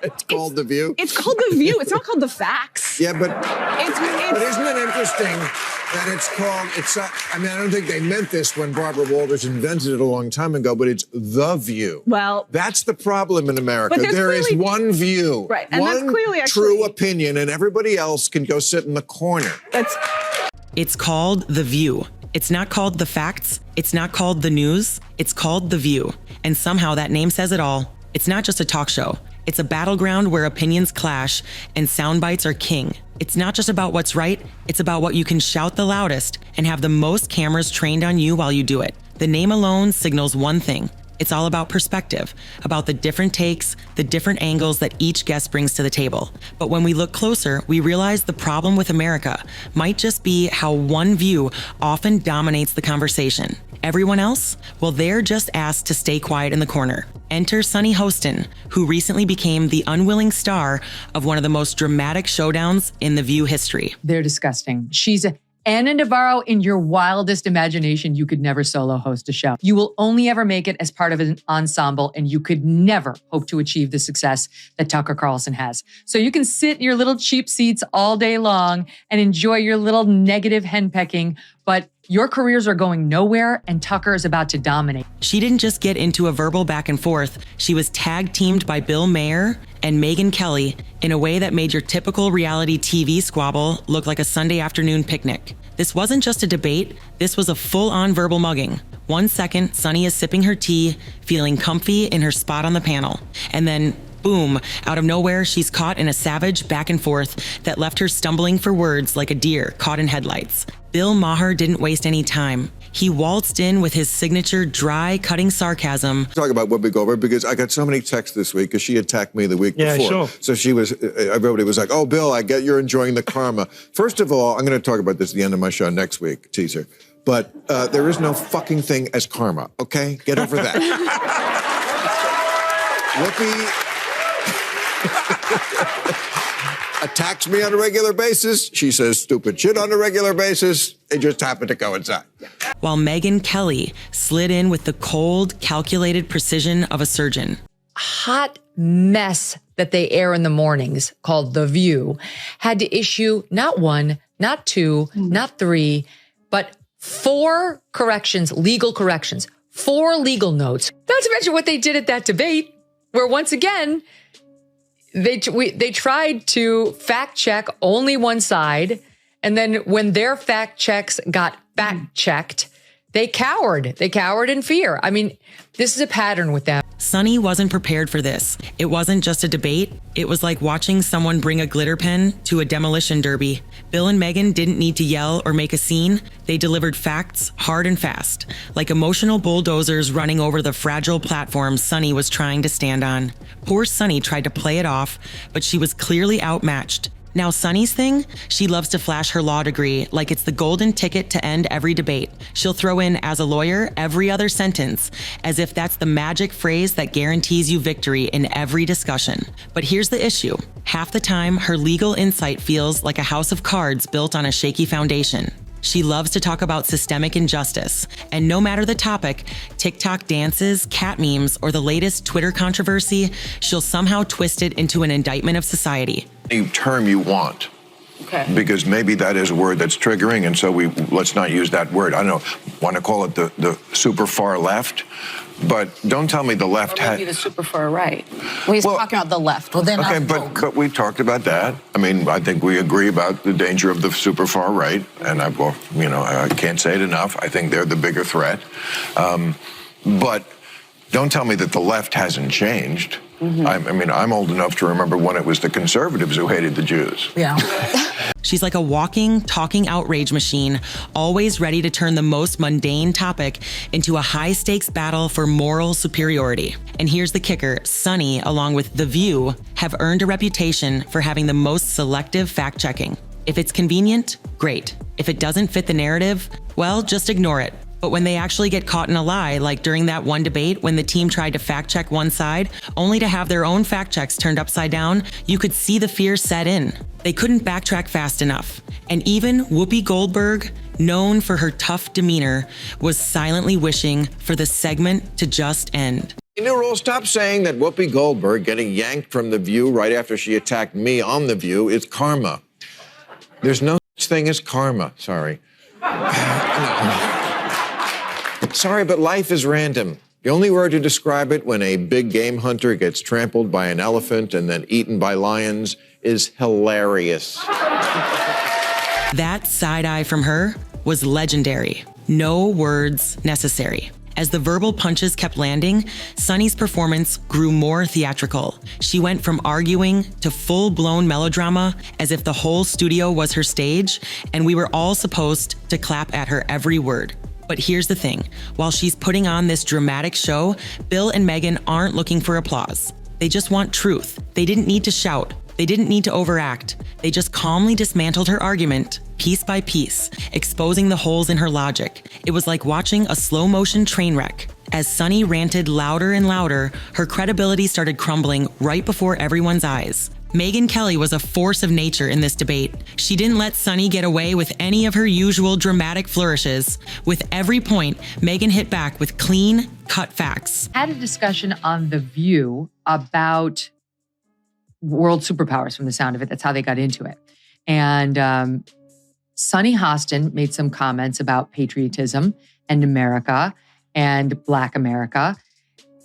It's called The View? It's called The View. It's not called The Facts. Yeah, but It's isn't it interesting that it's called, I mean, I don't think they meant this when Barbara Walters invented it a long time ago, but it's The View. Well, that's the problem in America. But there is one view, right, and one that's clearly true opinion, and everybody else can go sit in the corner. It's called The View. It's not called The Facts. It's not called The News. It's called The View. And somehow that name says it all. It's not just a talk show. It's a battleground where opinions clash and soundbites are king. It's not just about what's right. It's about what you can shout the loudest and have the most cameras trained on you while you do it. The name alone signals one thing. It's all about perspective, about the different takes, the different angles that each guest brings to the table. But when we look closer, we realize the problem with America might just be how one view often dominates the conversation. Everyone else? Well, they're just asked to stay quiet in the corner. Enter Sunny Hostin, who recently became the unwilling star of one of the most dramatic showdowns in The View history. They're disgusting. She's Anna Navarro, in your wildest imagination, you could never solo host a show. You will only ever make it as part of an ensemble, and you could never hope to achieve the success that Tucker Carlson has. So you can sit in your little cheap seats all day long and enjoy your little negative henpecking, but your careers are going nowhere, and Tucker is about to dominate. She didn't just get into a verbal back and forth. She was tag teamed by Bill Maher and Megyn Kelly in a way that made your typical reality TV squabble look like a Sunday afternoon picnic. This wasn't just a debate. This was a full-on verbal mugging. 1 second, Sunny is sipping her tea, feeling comfy in her spot on the panel. And then, boom, out of nowhere, she's caught in a savage back and forth that left her stumbling for words like a deer caught in headlights. Bill Maher didn't waste any time. He waltzed in with his signature dry, cutting sarcasm. Talk about Whoopi Goldberg, because I got so many texts this week because she attacked me the week before. Sure. So everybody was like, oh, Bill, I get you're enjoying the karma. First of all, I'm going to talk about this at the end of my show next week, teaser. But there is no fucking thing as karma, okay? Get over that. Whoopi attacks me on a regular basis. She says stupid shit on a regular basis. It just happened to coincide. While Megyn Kelly slid in with the cold, calculated precision of a surgeon. Hot mess that they air in the mornings, called The View, had to issue not one, not two, not three, but 4 corrections, legal corrections, 4 legal notes. Not to mention what they did at that debate, where once again, they tried to fact check only one side. And then when their fact checks got fact checked, they cowered. They cowered in fear. I mean, this is a pattern with them. Sunny wasn't prepared for this. It wasn't just a debate. It was like watching someone bring a glitter pen to a demolition derby. Bill and Megyn didn't need to yell or make a scene. They delivered facts hard and fast, like emotional bulldozers running over the fragile platform Sunny was trying to stand on. Poor Sunny tried to play it off, but she was clearly outmatched. Now, Sunny's thing, she loves to flash her law degree like it's the golden ticket to end every debate. She'll throw in, as a lawyer, every other sentence, as if that's the magic phrase that guarantees you victory in every discussion. But here's the issue. Half the time, her legal insight feels like a house of cards built on a shaky foundation. She loves to talk about systemic injustice, and no matter the topic, TikTok dances, cat memes, or the latest Twitter controversy, she'll somehow twist it into an indictment of society. Any term you want. Okay. Because maybe that is a word that's triggering, and so let's not use that word. I don't know, want to call it the super far left, but don't tell me the left Or maybe the super far right. Well, he's talking about the left. Well, then okay, but we talked about that. I mean, I think we agree about the danger of the super far right, and I can't say it enough. I think they're the bigger threat. But don't tell me that the left hasn't changed. Mm-hmm. I mean, I'm old enough to remember when it was the conservatives who hated the Jews. Yeah. She's like a walking, talking outrage machine, always ready to turn the most mundane topic into a high-stakes battle for moral superiority. And here's the kicker. Sunny, along with The View, have earned a reputation for having the most selective fact-checking. If it's convenient, great. If it doesn't fit the narrative, well, just ignore it. But when they actually get caught in a lie, like during that one debate when the team tried to fact-check one side, only to have their own fact-checks turned upside down, you could see the fear set in. They couldn't backtrack fast enough. And even Whoopi Goldberg, known for her tough demeanor, was silently wishing for the segment to just end. Newell, stop saying that Whoopi Goldberg getting yanked from The View right after she attacked me on The View is karma. There's no such thing as karma. Sorry. Sorry, but life is random. The only word to describe it when a big game hunter gets trampled by an elephant and then eaten by lions is hilarious. That side eye from her was legendary. No words necessary. As the verbal punches kept landing, Sunny's performance grew more theatrical. She went from arguing to full-blown melodrama as if the whole studio was her stage, and we were all supposed to clap at her every word. But here's the thing. While she's putting on this dramatic show, Bill and Meghan aren't looking for applause. They just want truth. They didn't need to shout. They didn't need to overact. They just calmly dismantled her argument, piece by piece, exposing the holes in her logic. It was like watching a slow-motion train wreck. As Sunny ranted louder and louder, her credibility started crumbling right before everyone's eyes. Megyn Kelly was a force of nature in this debate. She didn't let Sunny get away with any of her usual dramatic flourishes. With every point, Megyn hit back with clean, cut facts. Had a discussion on The View about world superpowers from the sound of it. That's how they got into it. And Sunny Hostin made some comments about patriotism and America and Black America.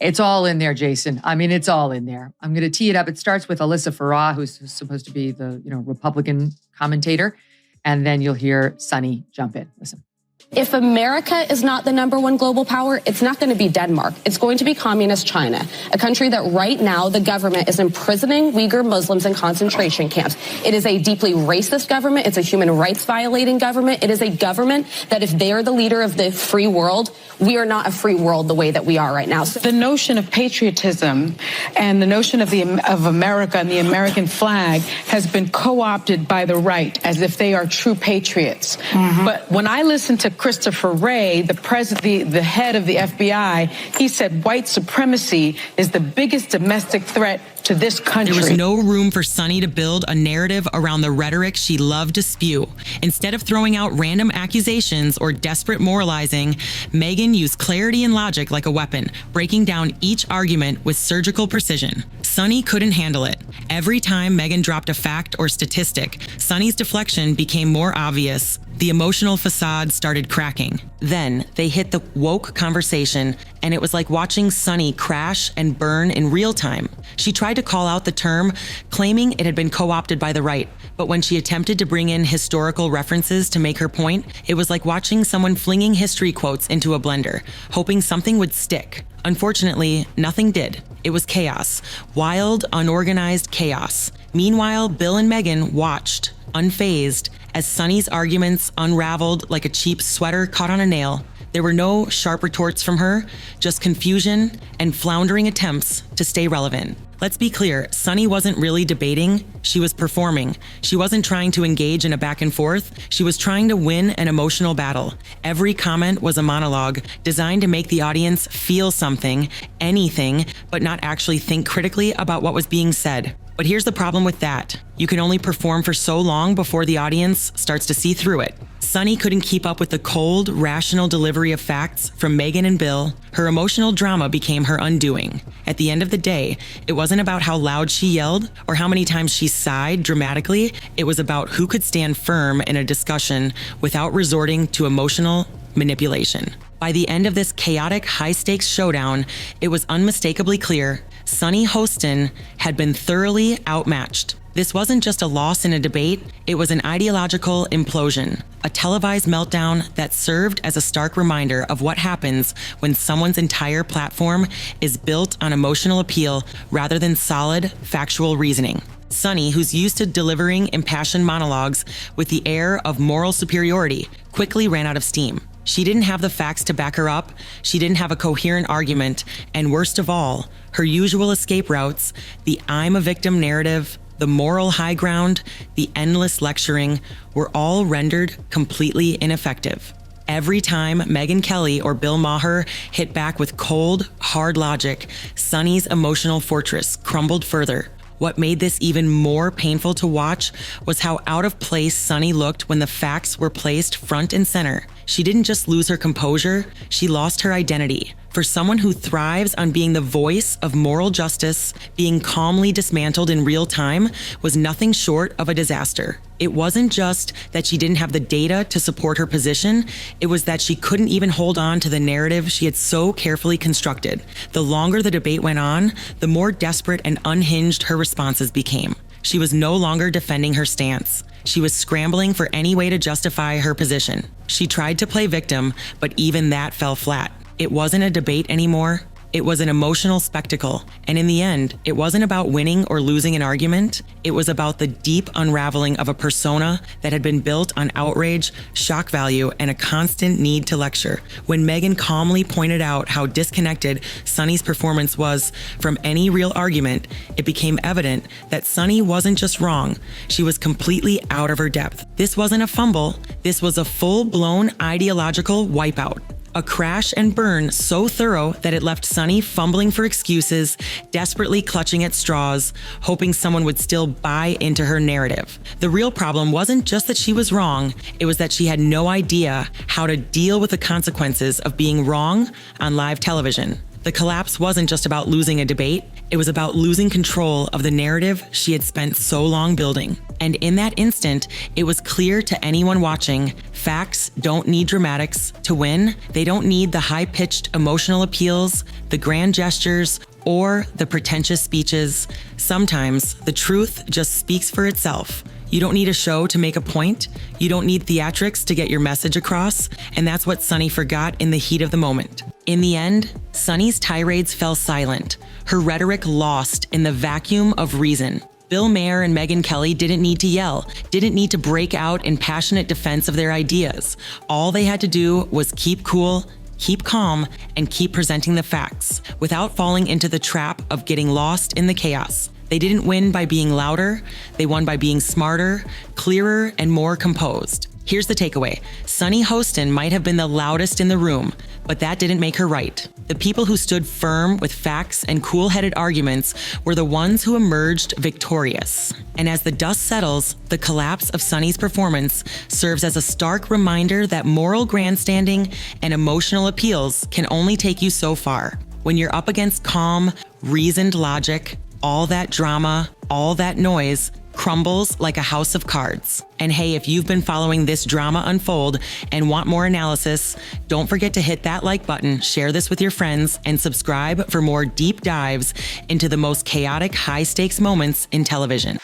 It's all in there, Jason. I mean, it's all in there. I'm going to tee it up. It starts with Alyssa Farah, who's supposed to be the Republican commentator. And then you'll hear Sunny jump in. Listen. If America is not the number one global power, it's not going to be Denmark. It's going to be communist China, a country that right now the government is imprisoning Uyghur Muslims in concentration camps. It is a deeply racist government. It's a human rights violating government. It is a government that if they are the leader of the free world, we are not a free world the way that we are right now. So the notion of patriotism and the notion of America and the American flag has been co-opted by the right as if they are true patriots. Mm-hmm. But when I listen to Christopher Wray, the head of the FBI, he said white supremacy is the biggest domestic threat to this country. There was no room for Sunny to build a narrative around the rhetoric she loved to spew. Instead of throwing out random accusations or desperate moralizing, Megyn used clarity and logic like a weapon, breaking down each argument with surgical precision. Sunny couldn't handle it. Every time Megyn dropped a fact or statistic, Sunny's deflection became more obvious. The emotional facade started cracking. Then they hit the woke conversation, and it was like watching Sunny crash and burn in real time. She tried to call out the term, claiming it had been co-opted by the right. But when she attempted to bring in historical references to make her point, it was like watching someone flinging history quotes into a blender, hoping something would stick. Unfortunately, nothing did. It was chaos. Wild, unorganized chaos. Meanwhile, Bill and Megyn watched, unfazed, as Sunny's arguments unraveled like a cheap sweater caught on a nail. There were no sharp retorts from her, just confusion and floundering attempts to stay relevant. Let's be clear, Sunny wasn't really debating, she was performing. She wasn't trying to engage in a back and forth, she was trying to win an emotional battle. Every comment was a monologue designed to make the audience feel something, anything, but not actually think critically about what was being said. But here's the problem with that. You can only perform for so long before the audience starts to see through it. Sunny couldn't keep up with the cold, rational delivery of facts from Megyn and Bill. Her emotional drama became her undoing. At the end of the day, it wasn't about how loud she yelled or how many times she sighed dramatically. It was about who could stand firm in a discussion without resorting to emotional manipulation. By the end of this chaotic, high-stakes showdown, it was unmistakably clear Sunny Hostin had been thoroughly outmatched. This wasn't just a loss in a debate, it was an ideological implosion, a televised meltdown that served as a stark reminder of what happens when someone's entire platform is built on emotional appeal rather than solid, factual reasoning. Sunny, who's used to delivering impassioned monologues with the air of moral superiority, quickly ran out of steam. She didn't have the facts to back her up, she didn't have a coherent argument, and worst of all, her usual escape routes, the I'm a victim narrative, the moral high ground, the endless lecturing, were all rendered completely ineffective. Every time Megyn Kelly or Bill Maher hit back with cold, hard logic, Sunny's emotional fortress crumbled further. What made this even more painful to watch was how out of place Sunny looked when the facts were placed front and center. She didn't just lose her composure, she lost her identity. For someone who thrives on being the voice of moral justice, being calmly dismantled in real time was nothing short of a disaster. It wasn't just that she didn't have the data to support her position, it was that she couldn't even hold on to the narrative she had so carefully constructed. The longer the debate went on, the more desperate and unhinged her responses became. She was no longer defending her stance. She was scrambling for any way to justify her position. She tried to play victim, but even that fell flat. It wasn't a debate anymore. It was an emotional spectacle. And in the end, it wasn't about winning or losing an argument. It was about the deep unraveling of a persona that had been built on outrage, shock value, and a constant need to lecture. When Meghan calmly pointed out how disconnected Sunny's performance was from any real argument, it became evident that Sunny wasn't just wrong. She was completely out of her depth. This wasn't a fumble. This was a full-blown ideological wipeout. A crash and burn so thorough that it left Sunny fumbling for excuses, desperately clutching at straws, hoping someone would still buy into her narrative. The real problem wasn't just that she was wrong, it was that she had no idea how to deal with the consequences of being wrong on live television. The collapse wasn't just about losing a debate, it was about losing control of the narrative she had spent so long building. And in that instant, it was clear to anyone watching, facts don't need dramatics to win. They don't need the high-pitched emotional appeals, the grand gestures, or the pretentious speeches. Sometimes the truth just speaks for itself. You don't need a show to make a point. You don't need theatrics to get your message across. And that's what Sunny forgot in the heat of the moment. In the end, Sunny's tirades fell silent, her rhetoric lost in the vacuum of reason. Bill Maher and Megyn Kelly didn't need to yell, didn't need to break out in passionate defense of their ideas. All they had to do was keep cool, keep calm, and keep presenting the facts without falling into the trap of getting lost in the chaos. They didn't win by being louder, they won by being smarter, clearer, and more composed. Here's the takeaway. Sunny Hostin might have been the loudest in the room, but that didn't make her right. The people who stood firm with facts and cool-headed arguments were the ones who emerged victorious. And as the dust settles, the collapse of Sunny's performance serves as a stark reminder that moral grandstanding and emotional appeals can only take you so far. When you're up against calm, reasoned logic, all that drama, all that noise crumbles like a house of cards. And hey, if you've been following this drama unfold and want more analysis, don't forget to hit that like button, share this with your friends, and subscribe for more deep dives into the most chaotic, high-stakes moments in television.